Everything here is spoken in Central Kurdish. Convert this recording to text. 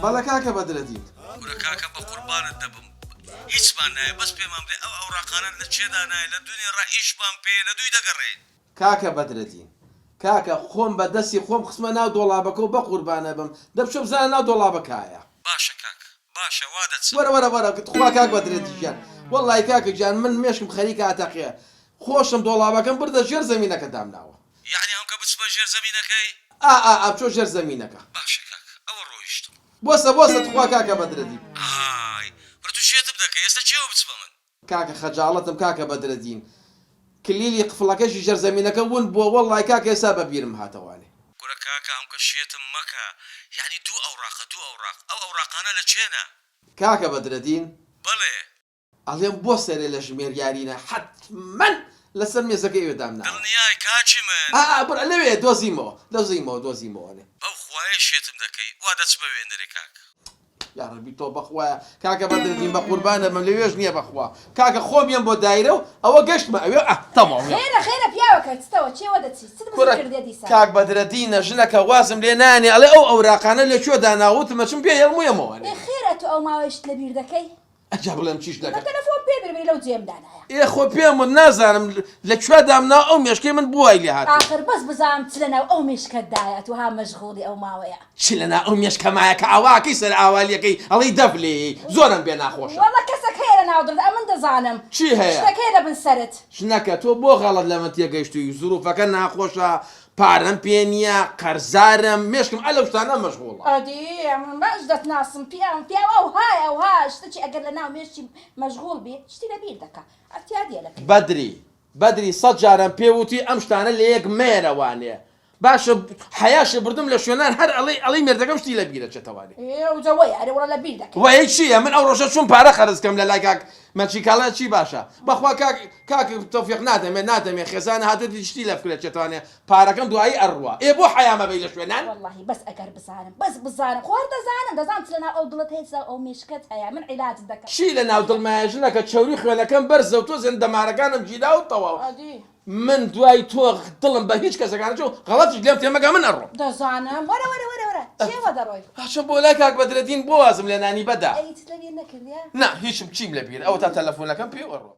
بەڵێ کاکە بەدرەدین ورە کاکە بە قوربانت دەبم هیچمان نایە بەس پێمان بڵێ ئەو ئەوراقانە لە چێدا نایە لە دوێنێ ڕائیشمان پێ لە دوی دەگەڕێن کاکە بەدرەدین کاکە خۆم بە دەستی خۆم خستمە ناو دۆڵابەکە و بە قوربانە بم دەبچۆ بزانە ناو دۆڵابەکایە باشە کاکە باشە وا دەچم وەرە خوا کاک بەدرەدی گیان وەڵڵای کاکە گیان من مێشکم خەریکە ئاتەقیە خۆشم دۆڵابەکەم بردە ژێر زەمینەکە دامناوە یعنی ئەم کە بچمە ژێر زەمینەکەی بچۆ ژێر زەمینەکە باشە کاکە ئەوە ڕۆیشتم بۆسە تخوا کاکە بەدرەدی ئای ورە تو شێتم دەکەی ئێستا چێوە بچمە من کاکە خەجاڵەتم کاکە بەدرەدین کلیلی قفڵەکەشی ژێر زەمینەکە ون بۆ وەڵڵای کاکە ئێستا بەبیرم هاتەوانێ ورە کاکە ئەم کە شێتم مەکە یعنی دوو ئەوراق ئەو ئەوراقانە لە چێنە کاکە بەدرەدین بەڵێ ئەڵێم بۆ سەرێ لە ژمێر یارینە حتمەن لەسەر مێزەکە ئێوەدامنا دڵنیای کاچی من بڕ لەوێ دۆزیمەوە بەو خوایە شێتم دەکەی وا دەچمە وێندەرێ کاکە یاڕەبی تۆ بەخوایە کاکە بەدرەدین بە قوربانە من لەوێژ نییە بەخوا کاکە خۆمیان بۆ دایرە و ئەوە گەشتمە ئەوێ تەماوە خێرە پیاوەکە چتەوە چێوە دەچیت کاک بەدرەدینە ژنەکە وازم لێ نانێ ئەڵێ ئەو ئەوراقانە لەکوێ داناوتمە چم پێ هێڵموویەمەوە خێرە تو ئەو ماوەشت لەبیر دەکەی ئەجا بڵێم چیش دەکەم تەلەفۆن پێ ببری لەو جێمدانایە خۆ پێم نازانم لەکوێ دامنا ئەو مێشکەی من بووای لێ هات ئاخر بەس بزانم چ لەناو ئەو مێشکەتدایە تو ها مەشغوڵی ئەو ماوەیە چ لەنا ئەو مێشکەمایە کە ئاواکەی سەر ئاوالیەکەی ئەڵی دەبلێ زۆرم پێ ناخۆشە وەڵا کەسێک هەیە لە ناو دڵت ئەمن دەزانم چی هەیە شتەکەی لە بن سەرت ژنەکە تۆ بۆ غەڵەت لە من تێگەیشتووی زروفەکە ناخۆشە پارەم پێ نییە قەرزارم مێشکم ئەلە شتانە مەشغوڵە ئەدی من باش دەتناسم پیاوە ئەو ها شتێکی ئەگەر لە ناو مێشتی مەشغوڵ بێ شتی لەبیر دەکا ئەتیادیە لەکە بەدری 100 جارم پێوتی ئەم شتانە لە یەک مێرەوانێ باشە حیاشە بردم لە شوێنان هەر ئەڵی مێردەکەم شتی لە بیرە چێتەوانێ ئەوجەوەی ئەرێ وەڵا لەبیر دەکەی وای چییە من ئەو ڕۆژە چون پارە خەرزکەم لە لای کاک مەچیکاڵە چی باشە بەخوا کاک تۆفیق نادەمێ خێزانە هاتووی شتی لە فکرێت چێتوانێ پارەکەم دوایی ئەڕوە بۆ حیامە بەی لە شوێنان واللهی بەس ئەگەر بزانم خۆر دەزانم چ لەناو ئەو دڵت هەیە ئەو مێشکەت هەیە من عیلاج دەکەم چی لە ناو دڵمایە ژنەکە چەوری خوێنەکەم بەرزە و تۆ زێندەمارەکانم گیراوتەوە من دوای تۆ دڵم بە هیچ کەسەکانە چۆ غەڵەتیش لێم تێمەگە من ئەڕۆ دەزانم وەرە چێوە دەڕۆی باشە بۆ لای کاک بەدرەدین بۆ وازم لێ نانی بەدا ئەیت لەبیر نەکردیە نا هیچم چیم لەبیر ئەوە تا تەلەفۆنەکەم پێ وەڕۆ